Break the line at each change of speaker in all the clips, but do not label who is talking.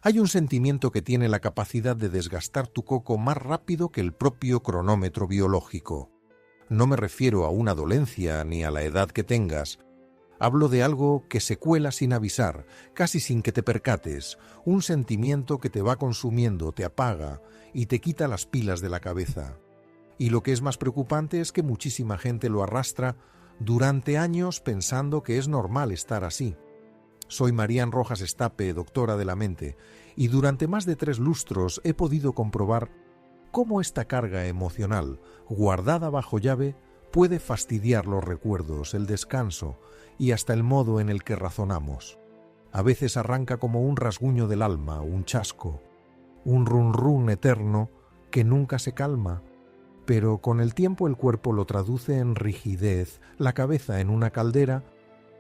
Hay un sentimiento que tiene la capacidad de desgastar tu coco más rápido que el propio cronómetro biológico. No me refiero a una dolencia ni a la edad que tengas. Hablo de algo que se cuela sin avisar, casi sin que te percates, un sentimiento que te va consumiendo, te apaga y te quita las pilas de la cabeza. Y lo que es más preocupante es que muchísima gente lo arrastra durante años pensando que es normal estar así. Soy Marían Rojas Estape, doctora de la mente, y durante más de 3 lustros he podido comprobar cómo esta carga emocional, guardada bajo llave, puede fastidiar los recuerdos, el descanso y hasta el modo en el que razonamos. A veces arranca como un rasguño del alma, un chasco, un run run eterno que nunca se calma, pero con el tiempo el cuerpo lo traduce en rigidez, la cabeza en una caldera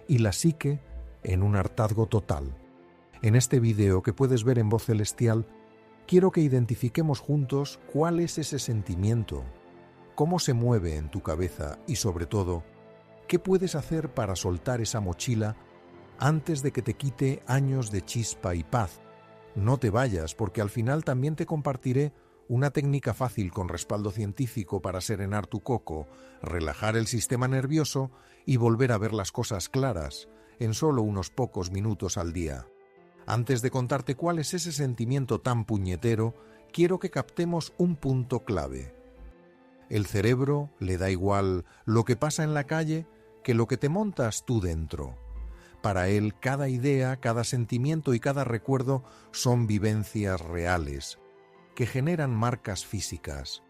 y la psique en un hartazgo total. En este vídeo que puedes ver en Voz Celestial, quiero que identifiquemos juntos cuál es ese sentimiento, cómo se mueve en tu cabeza y, sobre todo, qué puedes hacer para soltar esa mochila antes de que te quite años de chispa y paz. No te vayas, porque al final también te compartiré una técnica fácil con respaldo científico para serenar tu coco, relajar el sistema nervioso y volver a ver las cosas claras en solo unos pocos minutos al día. Antes de contarte cuál es ese sentimiento tan puñetero, quiero que captemos un punto clave. El cerebro le da igual lo que pasa en la calle que lo que te montas tú dentro. Para él, cada idea, cada sentimiento y cada recuerdo son vivencias reales, que generan marcas físicas.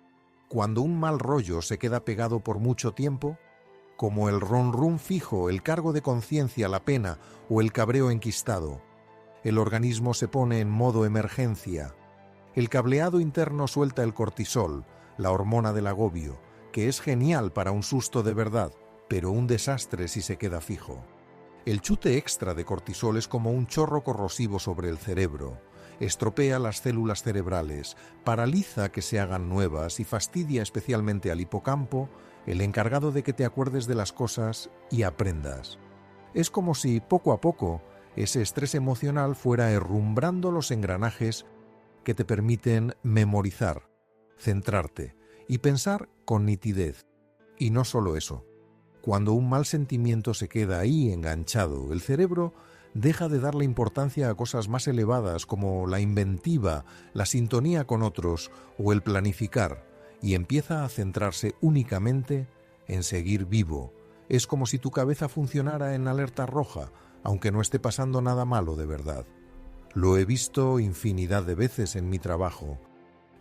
Cuando un mal rollo se queda pegado por mucho tiempo, como el ron run fijo, el cargo de conciencia, la pena o el cabreo enquistado, el organismo se pone en modo emergencia. El cableado interno suelta el cortisol, la hormona del agobio, que es genial para un susto de verdad, pero un desastre si se queda fijo. El chute extra de cortisol es como un chorro corrosivo sobre el cerebro. Estropea las células cerebrales, paraliza que se hagan nuevas y fastidia especialmente al hipocampo, el encargado de que te acuerdes de las cosas y aprendas. Es como si, poco a poco, ese estrés emocional fuera herrumbrando los engranajes que te permiten memorizar, centrarte y pensar con nitidez. Y no solo eso. Cuando un mal sentimiento se queda ahí enganchado, el cerebro deja de darle importancia a cosas más elevadas como la inventiva, la sintonía con otros o el planificar, y empieza a centrarse únicamente en seguir vivo. Es como si tu cabeza funcionara en alerta roja, aunque no esté pasando nada malo de verdad. Lo he visto infinidad de veces en mi trabajo.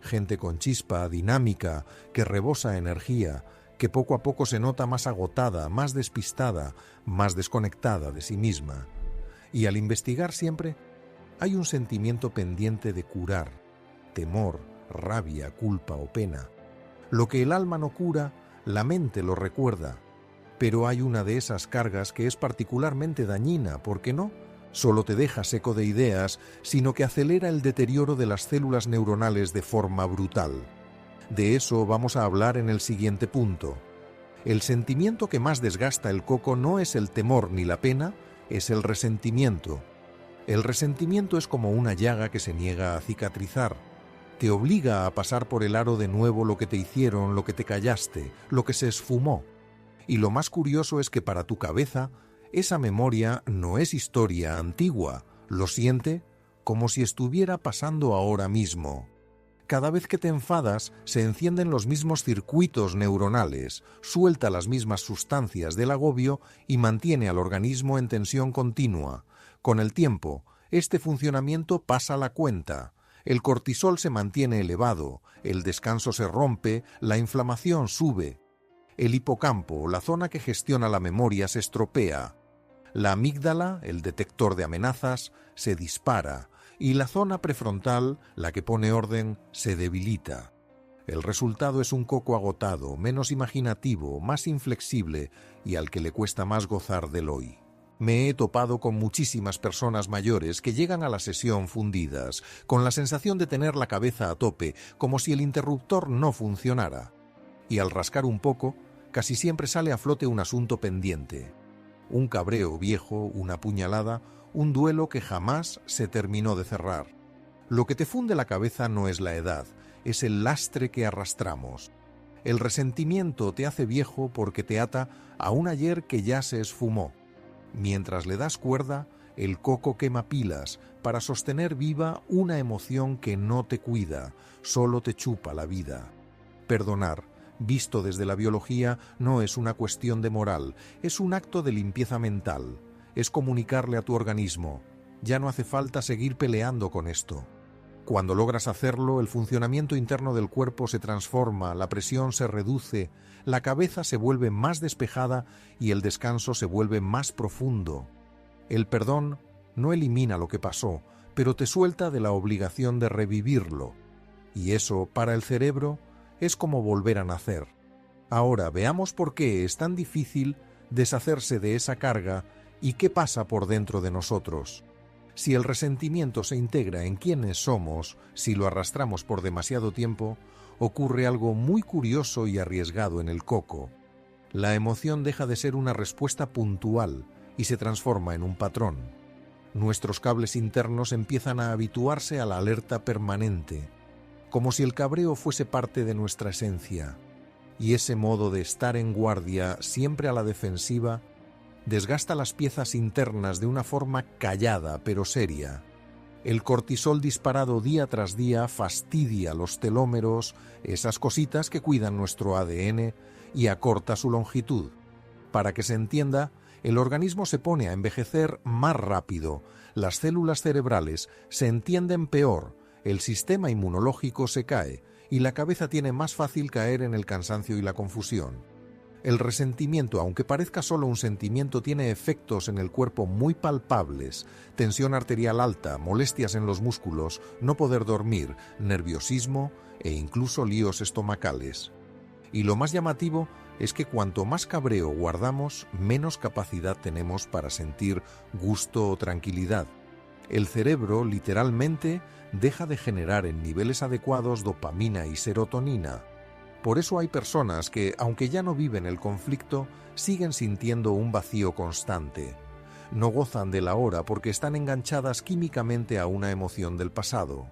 Gente con chispa, dinámica, que rebosa energía, que poco a poco se nota más agotada, más despistada, más desconectada de sí misma. Y al investigar siempre hay un sentimiento pendiente de curar, temor, rabia, culpa o pena. Lo que el alma no cura, la mente lo recuerda. Pero hay una de esas cargas que es particularmente dañina, porque no solo te deja seco de ideas, sino que acelera el deterioro de las células neuronales de forma brutal. De eso vamos a hablar en el siguiente punto. El sentimiento que más desgasta el coco no es el temor ni la pena, es el resentimiento. El resentimiento es como una llaga que se niega a cicatrizar. Te obliga a pasar por el aro de nuevo lo que te hicieron, lo que te callaste, lo que se esfumó. Y lo más curioso es que para tu cabeza, esa memoria no es historia antigua, lo siente como si estuviera pasando ahora mismo. Cada vez que te enfadas, se encienden los mismos circuitos neuronales, suelta las mismas sustancias del agobio y mantiene al organismo en tensión continua. Con el tiempo, este funcionamiento pasa la cuenta. El cortisol se mantiene elevado, el descanso se rompe, la inflamación sube. El hipocampo, la zona que gestiona la memoria, se estropea. La amígdala, el detector de amenazas, se dispara. Y la zona prefrontal, la que pone orden, se debilita. El resultado es un coco agotado, menos imaginativo, más inflexible y al que le cuesta más gozar del hoy. Me he topado con muchísimas personas mayores que llegan a la sesión fundidas, con la sensación de tener la cabeza a tope, como si el interruptor no funcionara. Y al rascar un poco, casi siempre sale a flote un asunto pendiente. Un cabreo viejo, una puñalada, un duelo que jamás se terminó de cerrar. Lo que te funde la cabeza no es la edad, es el lastre que arrastramos. El resentimiento te hace viejo porque te ata a un ayer que ya se esfumó. Mientras le das cuerda, el coco quema pilas para sostener viva una emoción que no te cuida, solo te chupa la vida. Perdonar, visto desde la biología, no es una cuestión de moral, es un acto de limpieza mental. Es comunicarle a tu organismo: ya no hace falta seguir peleando con esto. Cuando logras hacerlo, el funcionamiento interno del cuerpo se transforma, la presión se reduce, la cabeza se vuelve más despejada y el descanso se vuelve más profundo. El perdón no elimina lo que pasó, pero te suelta de la obligación de revivirlo. Y eso, para el cerebro, es como volver a nacer. Ahora veamos por qué es tan difícil deshacerse de esa carga y qué pasa por dentro de nosotros. Si el resentimiento se integra en quienes somos, si lo arrastramos por demasiado tiempo, ocurre algo muy curioso y arriesgado en el coco. La emoción deja de ser una respuesta puntual y se transforma en un patrón. Nuestros cables internos empiezan a habituarse a la alerta permanente, como si el cabreo fuese parte de nuestra esencia. Y ese modo de estar en guardia, siempre a la defensiva, desgasta las piezas internas de una forma callada pero seria. El cortisol disparado día tras día fastidia los telómeros, esas cositas que cuidan nuestro ADN, y acorta su longitud. Para que se entienda, el organismo se pone a envejecer más rápido, las células cerebrales se entienden peor, el sistema inmunológico se cae y la cabeza tiene más fácil caer en el cansancio y la confusión. El resentimiento, aunque parezca solo un sentimiento, tiene efectos en el cuerpo muy palpables: tensión arterial alta, molestias en los músculos, no poder dormir, nerviosismo e incluso líos estomacales. Y lo más llamativo es que cuanto más cabreo guardamos, menos capacidad tenemos para sentir gusto o tranquilidad. El cerebro, literalmente, deja de generar en niveles adecuados dopamina y serotonina. Por eso hay personas que, aunque ya no viven el conflicto, siguen sintiendo un vacío constante. No gozan del ahora porque están enganchadas químicamente a una emoción del pasado.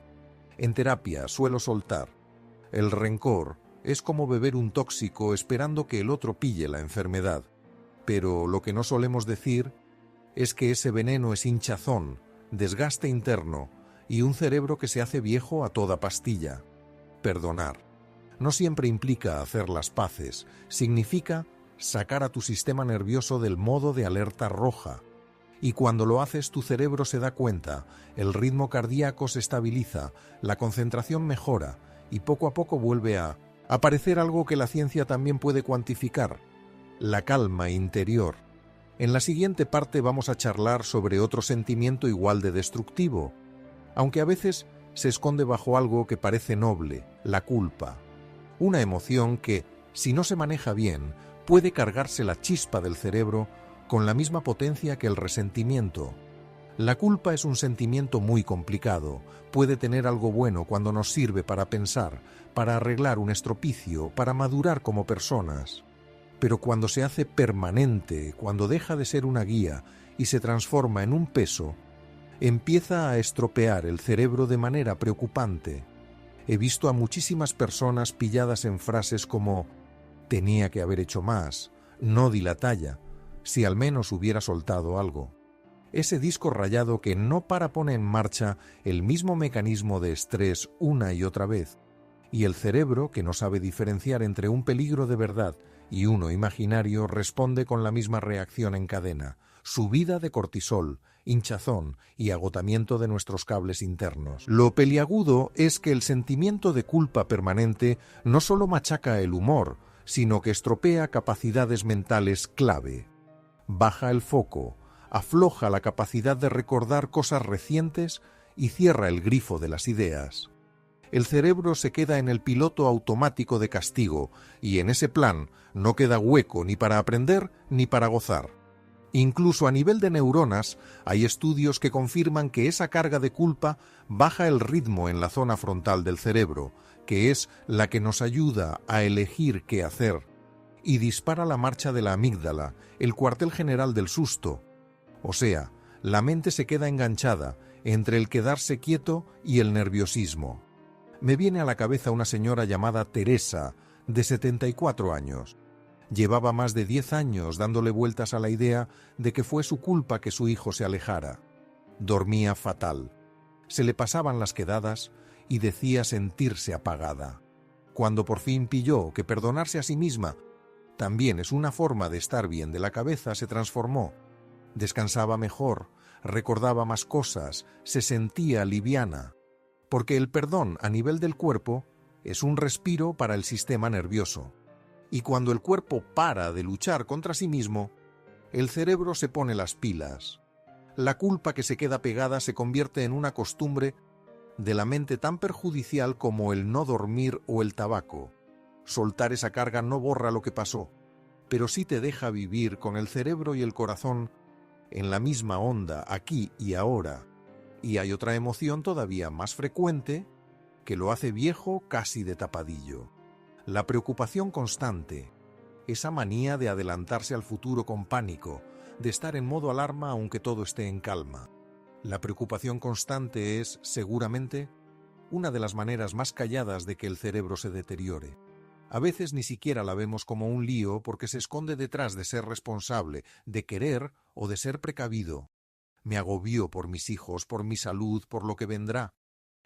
En terapia suelo soltar: el rencor es como beber un tóxico esperando que el otro pille la enfermedad. Pero lo que no solemos decir es que ese veneno es hinchazón, desgaste interno y un cerebro que se hace viejo a toda pastilla. Perdonar no siempre implica hacer las paces, significa sacar a tu sistema nervioso del modo de alerta roja. Y cuando lo haces, tu cerebro se da cuenta, el ritmo cardíaco se estabiliza, la concentración mejora y poco a poco vuelve a aparecer algo que la ciencia también puede cuantificar: la calma interior. En la siguiente parte vamos a charlar sobre otro sentimiento igual de destructivo, aunque a veces se esconde bajo algo que parece noble: la culpa. Una emoción que, si no se maneja bien, puede cargarse la chispa del cerebro con la misma potencia que el resentimiento. La culpa es un sentimiento muy complicado. Puede tener algo bueno cuando nos sirve para pensar, para arreglar un estropicio, para madurar como personas. Pero cuando se hace permanente, cuando deja de ser una guía y se transforma en un peso, empieza a estropear el cerebro de manera preocupante. He visto a muchísimas personas pilladas en frases como: tenía que haber hecho más, no di la talla, si al menos hubiera soltado algo. Ese disco rayado que no pone en marcha el mismo mecanismo de estrés una y otra vez. Y el cerebro, que no sabe diferenciar entre un peligro de verdad y uno imaginario, responde con la misma reacción en cadena: subida de cortisol, hinchazón y agotamiento de nuestros cables internos. Lo peliagudo es que el sentimiento de culpa permanente no solo machaca el humor, sino que estropea capacidades mentales clave. Baja el foco, afloja la capacidad de recordar cosas recientes y cierra el grifo de las ideas. El cerebro se queda en el piloto automático de castigo y en ese plan no queda hueco ni para aprender ni para gozar. Incluso a nivel de neuronas hay estudios que confirman que esa carga de culpa baja el ritmo en la zona frontal del cerebro, que es la que nos ayuda a elegir qué hacer, y dispara la marcha de la amígdala, el cuartel general del susto. O sea, la mente se queda enganchada, entre el quedarse quieto y el nerviosismo. Me viene a la cabeza una señora llamada Teresa, de 74 años. Llevaba más de 10 años dándole vueltas a la idea de que fue su culpa que su hijo se alejara. Dormía fatal. Se le pasaban las quedadas y decía sentirse apagada. Cuando por fin pilló que perdonarse a sí misma también es una forma de estar bien de la cabeza, se transformó. Descansaba mejor, recordaba más cosas, se sentía liviana. Porque el perdón a nivel del cuerpo es un respiro para el sistema nervioso. Y cuando el cuerpo para de luchar contra sí mismo, el cerebro se pone las pilas. La culpa que se queda pegada se convierte en una costumbre de la mente tan perjudicial como el no dormir o el tabaco. Soltar esa carga no borra lo que pasó, pero sí te deja vivir con el cerebro y el corazón en la misma onda, aquí y ahora. Y hay otra emoción todavía más frecuente que lo hace viejo casi de tapadillo. La preocupación constante, esa manía de adelantarse al futuro con pánico, de estar en modo alarma aunque todo esté en calma. La preocupación constante es, seguramente, una de las maneras más calladas de que el cerebro se deteriore. A veces ni siquiera la vemos como un lío porque se esconde detrás de ser responsable, de querer o de ser precavido. Me agobio por mis hijos, por mi salud, por lo que vendrá.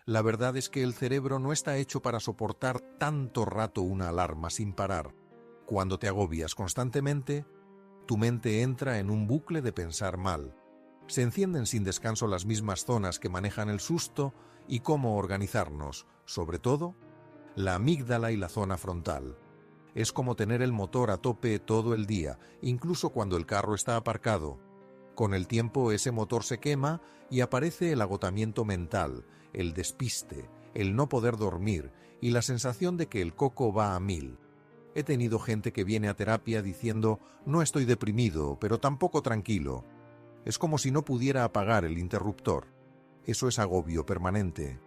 La verdad es que el cerebro no está hecho para soportar tanto rato una alarma sin parar. Cuando te agobias constantemente, tu mente entra en un bucle de pensar mal. Se encienden sin descanso las mismas zonas que manejan el susto y cómo organizarnos, sobre todo, la amígdala y la zona frontal. Es como tener el motor a tope todo el día, incluso cuando el carro está aparcado. Con el tiempo ese motor se quema y aparece el agotamiento mental, el despiste, el no poder dormir y la sensación de que el coco va a 1000. He tenido gente que viene a terapia diciendo no estoy deprimido, pero tampoco tranquilo. Es como si no pudiera apagar el interruptor. Eso es agobio permanente.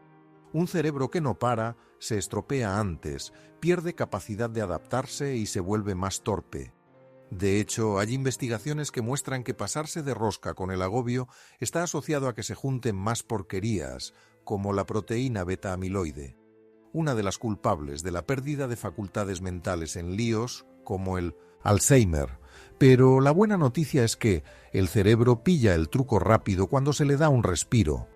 Un cerebro que no para se estropea antes, pierde capacidad de adaptarse y se vuelve más torpe. De hecho, hay investigaciones que muestran que pasarse de rosca con el agobio está asociado a que se junten más porquerías, como la proteína beta-amiloide, una de las culpables de la pérdida de facultades mentales en líos como el Alzheimer. Pero la buena noticia es que el cerebro pilla el truco rápido cuando se le da un respiro.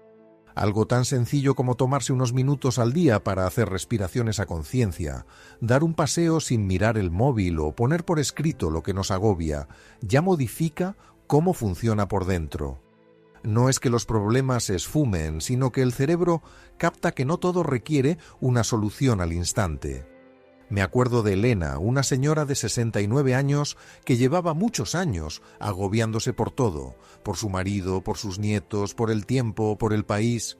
Algo tan sencillo como tomarse unos minutos al día para hacer respiraciones a conciencia, dar un paseo sin mirar el móvil o poner por escrito lo que nos agobia, ya modifica cómo funciona por dentro. No es que los problemas se esfumen, sino que el cerebro capta que no todo requiere una solución al instante. Me acuerdo de Elena, una señora de 69 años que llevaba muchos años agobiándose por todo, por su marido, por sus nietos, por el tiempo, por el país.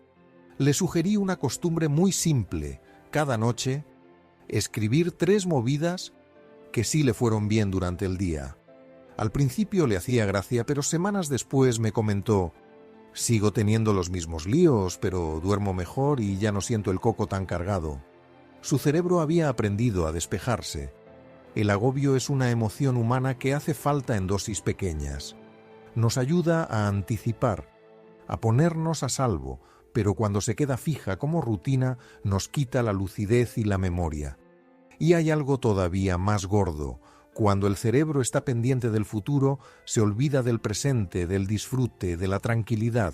Le sugerí una costumbre muy simple, cada noche, escribir 3 movidas que sí le fueron bien durante el día. Al principio le hacía gracia, pero semanas después me comentó: sigo teniendo los mismos líos, pero duermo mejor y ya no siento el coco tan cargado. Su cerebro había aprendido a despejarse. El agobio es una emoción humana que hace falta en dosis pequeñas. Nos ayuda a anticipar, a ponernos a salvo, pero cuando se queda fija como rutina nos quita la lucidez y la memoria. Y hay algo todavía más gordo. Cuando el cerebro está pendiente del futuro, se olvida del presente, del disfrute, de la tranquilidad.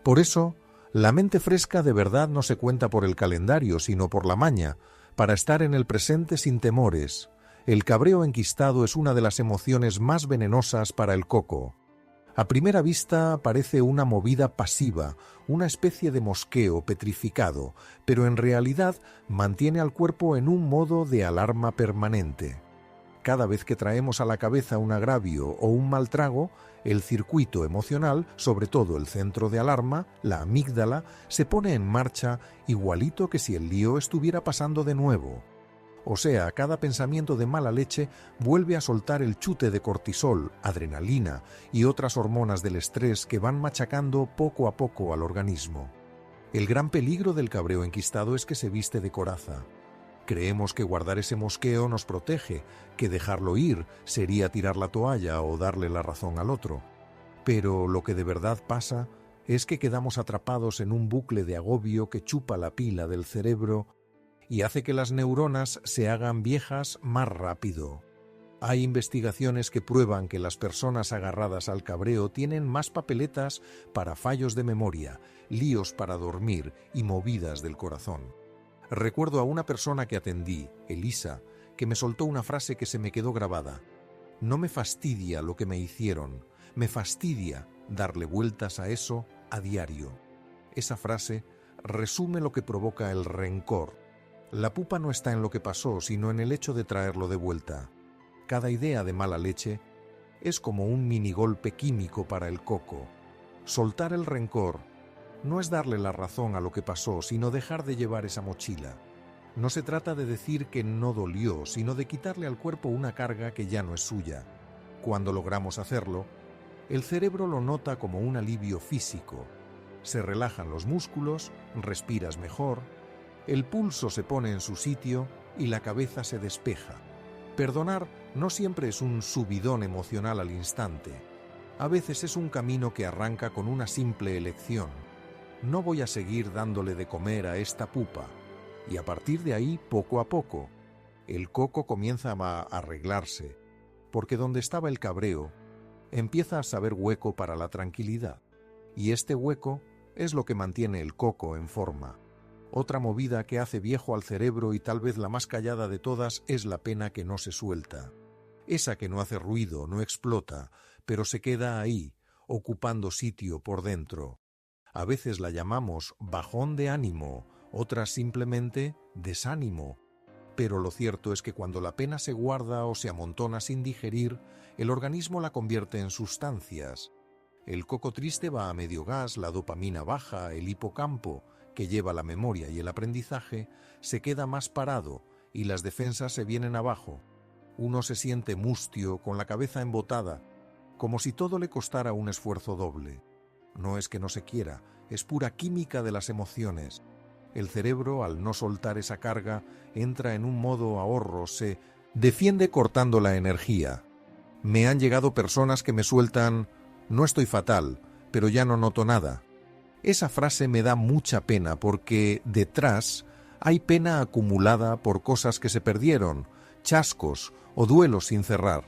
Por eso, la mente fresca de verdad no se cuenta por el calendario, sino por la maña, para estar en el presente sin temores. El cabreo enquistado es una de las emociones más venenosas para el coco. A primera vista parece una movida pasiva, una especie de mosqueo petrificado, pero en realidad mantiene al cuerpo en un modo de alarma permanente. Cada vez que traemos a la cabeza un agravio o un mal trago, el circuito emocional, sobre todo el centro de alarma, la amígdala, se pone en marcha igualito que si el lío estuviera pasando de nuevo. O sea, cada pensamiento de mala leche vuelve a soltar el chute de cortisol, adrenalina y otras hormonas del estrés que van machacando poco a poco al organismo. El gran peligro del cabreo enquistado es que se viste de coraza. Creemos que guardar ese mosqueo nos protege, que dejarlo ir sería tirar la toalla o darle la razón al otro. Pero lo que de verdad pasa es que quedamos atrapados en un bucle de agobio que chupa la pila del cerebro y hace que las neuronas se hagan viejas más rápido. Hay investigaciones que prueban que las personas agarradas al cabreo tienen más papeletas para fallos de memoria, líos para dormir y movidas del corazón. Recuerdo a una persona que atendí, Elisa, que me soltó una frase que se me quedó grabada. No me fastidia lo que me hicieron, me fastidia darle vueltas a eso a diario. Esa frase resume lo que provoca el rencor. La pupa no está en lo que pasó, sino en el hecho de traerlo de vuelta. Cada idea de mala leche es como un minigolpe químico para el coco. Soltar el rencor no es darle la razón a lo que pasó, sino dejar de llevar esa mochila. No se trata de decir que no dolió, sino de quitarle al cuerpo una carga que ya no es suya. Cuando logramos hacerlo, el cerebro lo nota como un alivio físico. Se relajan los músculos, respiras mejor, el pulso se pone en su sitio y la cabeza se despeja. Perdonar no siempre es un subidón emocional al instante. A veces es un camino que arranca con una simple elección. No voy a seguir dándole de comer a esta pupa. Y a partir de ahí, poco a poco, el coco comienza a arreglarse, porque donde estaba el cabreo, empieza a saber hueco para la tranquilidad. Y este hueco es lo que mantiene el coco en forma. Otra movida que hace viejo al cerebro y tal vez la más callada de todas es la pena que no se suelta. Esa que no hace ruido, no explota, pero se queda ahí, ocupando sitio por dentro. A veces la llamamos bajón de ánimo, otras simplemente desánimo. Pero lo cierto es que cuando la pena se guarda o se amontona sin digerir, el organismo la convierte en sustancias. El coco triste va a medio gas, la dopamina baja, el hipocampo, que lleva la memoria y el aprendizaje, se queda más parado y las defensas se vienen abajo. Uno se siente mustio, con la cabeza embotada, como si todo le costara un esfuerzo doble. No es que no se quiera, es pura química de las emociones. El cerebro, al no soltar esa carga, entra en un modo ahorro, se defiende cortando la energía. Me han llegado personas que me sueltan: no estoy fatal, pero ya no noto nada. Esa frase me da mucha pena porque detrás hay pena acumulada por cosas que se perdieron, chascos o duelos sin cerrar.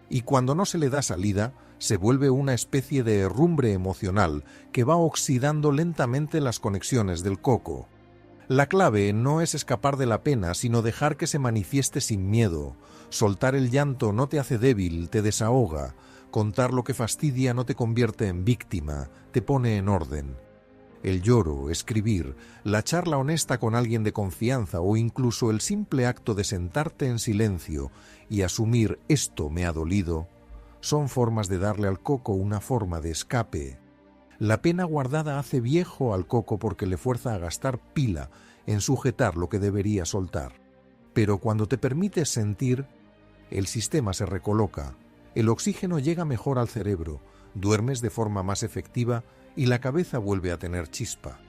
Y cuando no se le da salida, se vuelve una especie de herrumbre emocional que va oxidando lentamente las conexiones del coco. La clave no es escapar de la pena, sino dejar que se manifieste sin miedo. Soltar el llanto no te hace débil, te desahoga. Contar lo que fastidia no te convierte en víctima, te pone en orden. El lloro, escribir, la charla honesta con alguien de confianza o incluso el simple acto de sentarte en silencio y asumir «esto me ha dolido» son formas de darle al coco una forma de escape. La pena guardada hace viejo al coco porque le fuerza a gastar pila en sujetar lo que debería soltar. Pero cuando te permites sentir, el sistema se recoloca, el oxígeno llega mejor al cerebro, duermes de forma más efectiva y la cabeza vuelve a tener chispa.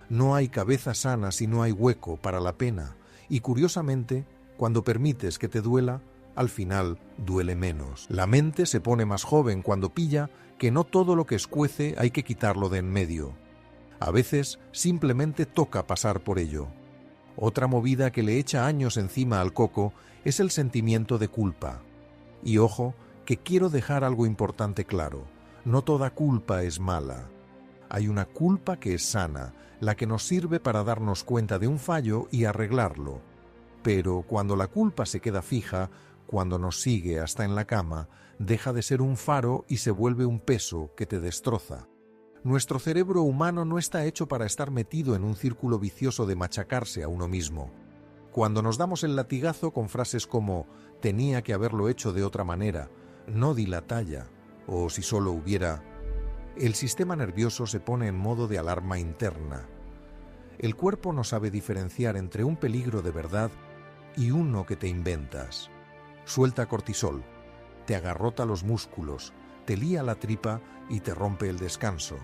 No hay cabeza sana si no hay hueco para la pena, y curiosamente, cuando permites que te duela, al final duele menos. La mente se pone más joven cuando pilla que no todo lo que escuece hay que quitarlo de en medio. A veces simplemente toca pasar por ello. Otra movida que le echa años encima al coco es el sentimiento de culpa. Y ojo, que quiero dejar algo importante claro. No toda culpa es mala. Hay una culpa que es sana, la que nos sirve para darnos cuenta de un fallo y arreglarlo. Pero cuando la culpa se queda fija, cuando nos sigue hasta en la cama, deja de ser un faro y se vuelve un peso que te destroza. Nuestro cerebro humano no está hecho para estar metido en un círculo vicioso de machacarse a uno mismo. Cuando nos damos el latigazo con frases como «tenía que haberlo hecho de otra manera», «no di la talla» o «si solo hubiera», el sistema nervioso se pone en modo de alarma interna. El cuerpo no sabe diferenciar entre un peligro de verdad y uno que te inventas. Suelta cortisol, te agarrota los músculos, te lía la tripa y te rompe el descanso.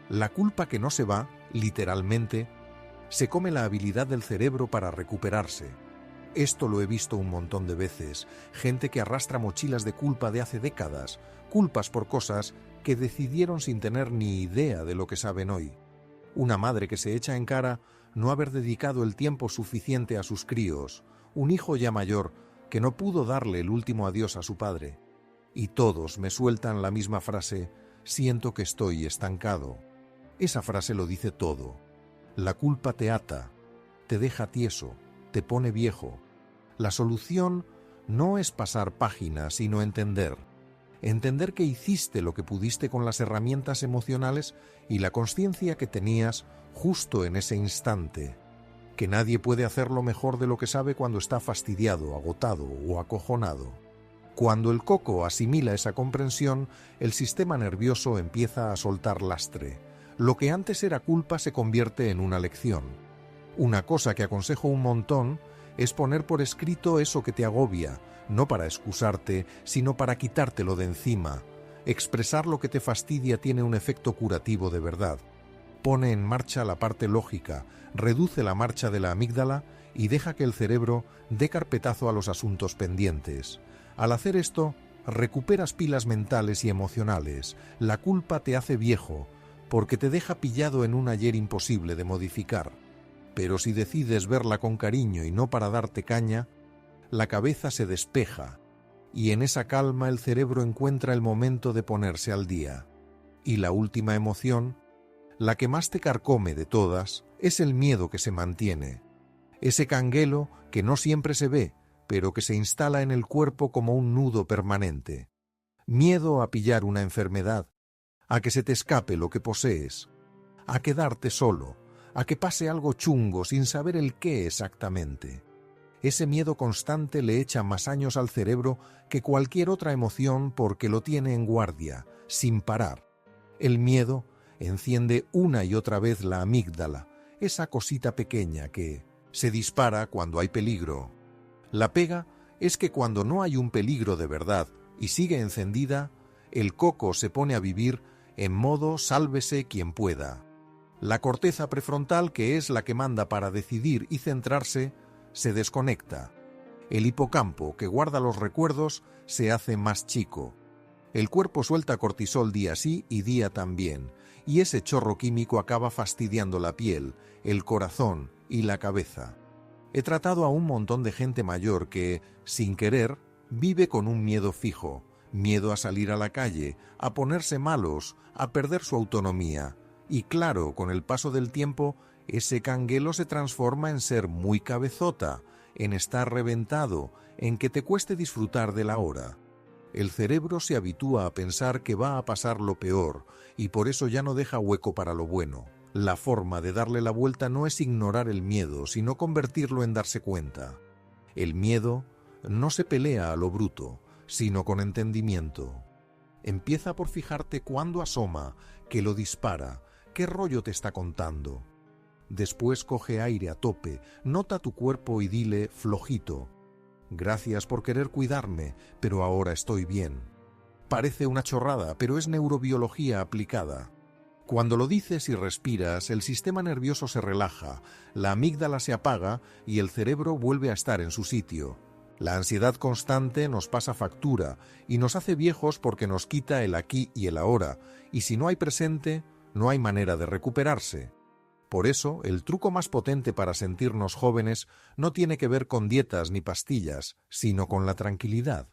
La culpa que no se va, literalmente, se come la habilidad del cerebro para recuperarse. Esto lo he visto un montón de veces, gente que arrastra mochilas de culpa de hace décadas, culpas por cosas que decidieron sin tener ni idea de lo que saben hoy. Una madre que se echa en cara no haber dedicado el tiempo suficiente a sus críos, un hijo ya mayor que no pudo darle el último adiós a su padre. Y todos me sueltan la misma frase: siento que estoy estancado. Esa frase lo dice todo. La culpa te ata, te deja tieso, te pone viejo. La solución no es pasar página, sino entender. Entender que hiciste lo que pudiste con las herramientas emocionales y la consciencia que tenías justo en ese instante. Que nadie puede hacerlo mejor de lo que sabe cuando está fastidiado, agotado o acojonado. Cuando el coco asimila esa comprensión, el sistema nervioso empieza a soltar lastre. Lo que antes era culpa se convierte en una lección. Una cosa que aconsejo un montón es poner por escrito eso que te agobia, no para excusarte, sino para quitártelo de encima. Expresar lo que te fastidia tiene un efecto curativo de verdad. Pone en marcha la parte lógica, reduce la marcha de la amígdala y deja que el cerebro dé carpetazo a los asuntos pendientes. Al hacer esto, recuperas pilas mentales y emocionales. La culpa te hace viejo, porque te deja pillado en un ayer imposible de modificar. Pero si decides verla con cariño y no para darte caña, la cabeza se despeja y en esa calma el cerebro encuentra el momento de ponerse al día. Y la última emoción, la que más te carcome de todas, es el miedo que se mantiene. Ese canguelo que no siempre se ve, pero que se instala en el cuerpo como un nudo permanente. Miedo a pillar una enfermedad, a que se te escape lo que posees, a quedarte solo, a que pase algo chungo sin saber el qué exactamente. Ese miedo constante le echa más años al cerebro que cualquier otra emoción porque lo tiene en guardia, sin parar. El miedo enciende una y otra vez la amígdala, esa cosita pequeña que se dispara cuando hay peligro. La pega es que cuando no hay un peligro de verdad y sigue encendida, el coco se pone a vivir en modo sálvese quien pueda. La corteza prefrontal, que es la que manda para decidir y centrarse, se desconecta. El hipocampo, que guarda los recuerdos, se hace más chico. El cuerpo suelta cortisol día sí y día también, y ese chorro químico acaba fastidiando la piel, el corazón y la cabeza. He tratado a un montón de gente mayor que, sin querer, vive con un miedo fijo, miedo a salir a la calle, a ponerse malos, a perder su autonomía. Y claro, con el paso del tiempo, ese canguelo se transforma en ser muy cabezota, en estar reventado, en que te cueste disfrutar de la hora. El cerebro se habitúa a pensar que va a pasar lo peor, y por eso ya no deja hueco para lo bueno. La forma de darle la vuelta no es ignorar el miedo, sino convertirlo en darse cuenta. El miedo no se pelea a lo bruto, sino con entendimiento. Empieza por fijarte cuándo asoma, que lo dispara, qué rollo te está contando. Después coge aire a tope, nota tu cuerpo y dile flojito: gracias por querer cuidarme, pero ahora estoy bien. Parece una chorrada, pero es neurobiología aplicada. Cuando lo dices y respiras, el sistema nervioso se relaja, la amígdala se apaga y el cerebro vuelve a estar en su sitio. La ansiedad constante nos pasa factura y nos hace viejos porque nos quita el aquí y el ahora, y si no hay presente, no hay manera de recuperarse. Por eso, el truco más potente para sentirnos jóvenes no tiene que ver con dietas ni pastillas, sino con la tranquilidad.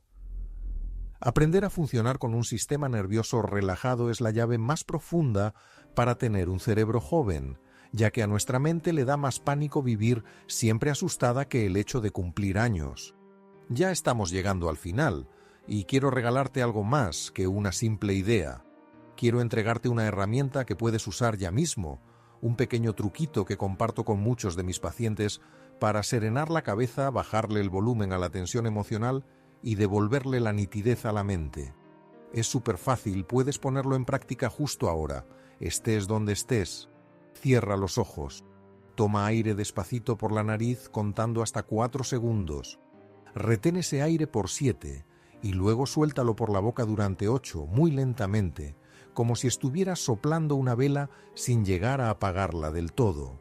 Aprender a funcionar con un sistema nervioso relajado es la llave más profunda para tener un cerebro joven, ya que a nuestra mente le da más pánico vivir siempre asustada que el hecho de cumplir años. Ya estamos llegando al final, y quiero regalarte algo más que una simple idea. Quiero entregarte una herramienta que puedes usar ya mismo, un pequeño truquito que comparto con muchos de mis pacientes para serenar la cabeza, bajarle el volumen a la tensión emocional y devolverle la nitidez a la mente. Es súper fácil, puedes ponerlo en práctica justo ahora, estés donde estés. Cierra los ojos. Toma aire despacito por la nariz contando hasta 4 segundos. Retén ese aire por 7 y luego suéltalo por la boca durante 8, muy lentamente, como si estuvieras soplando una vela sin llegar a apagarla del todo.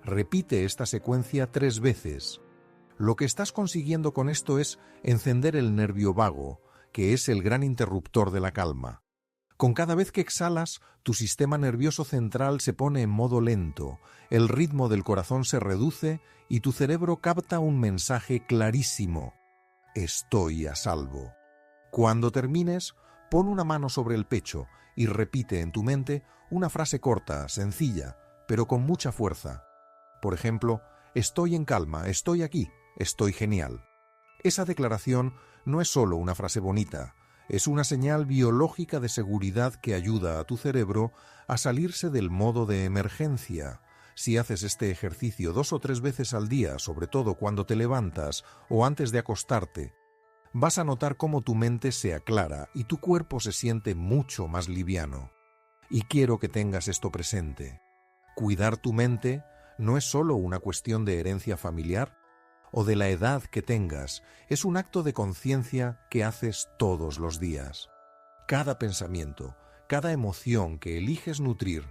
Repite esta secuencia 3 veces. Lo que estás consiguiendo con esto es encender el nervio vago, que es el gran interruptor de la calma. Con cada vez que exhalas, tu sistema nervioso central se pone en modo lento, el ritmo del corazón se reduce y tu cerebro capta un mensaje clarísimo: estoy a salvo. Cuando termines, pon una mano sobre el pecho y repite en tu mente una frase corta, sencilla, pero con mucha fuerza. Por ejemplo, estoy en calma, estoy aquí, estoy genial. Esa declaración no es solo una frase bonita, es una señal biológica de seguridad que ayuda a tu cerebro a salirse del modo de emergencia. Si haces este ejercicio 2 o 3 veces al día, sobre todo cuando te levantas o antes de acostarte, vas a notar cómo tu mente se aclara y tu cuerpo se siente mucho más liviano. Y quiero que tengas esto presente. Cuidar tu mente no es solo una cuestión de herencia familiar o de la edad que tengas, es un acto de conciencia que haces todos los días. Cada pensamiento, cada emoción que eliges nutrir,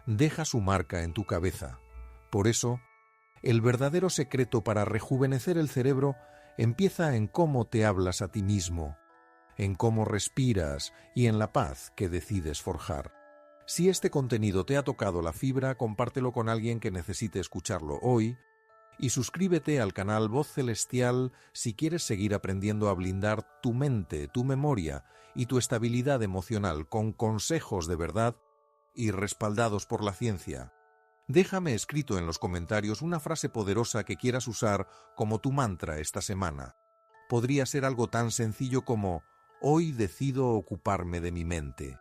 deja su marca en tu cabeza. Por eso, el verdadero secreto para rejuvenecer el cerebro empieza en cómo te hablas a ti mismo, en cómo respiras y en la paz que decides forjar. Si este contenido te ha tocado la fibra, compártelo con alguien que necesite escucharlo hoy y suscríbete al canal Voz Celestial si quieres seguir aprendiendo a blindar tu mente, tu memoria y tu estabilidad emocional con consejos de verdad y respaldados por la ciencia. Déjame escrito en los comentarios una frase poderosa que quieras usar como tu mantra esta semana. Podría ser algo tan sencillo como: hoy decido ocuparme de mi mente.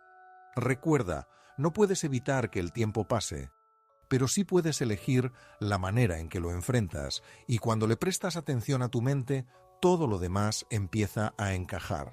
Recuerda, no puedes evitar que el tiempo pase, pero sí puedes elegir la manera en que lo enfrentas, y cuando le prestas atención a tu mente, todo lo demás empieza a encajar.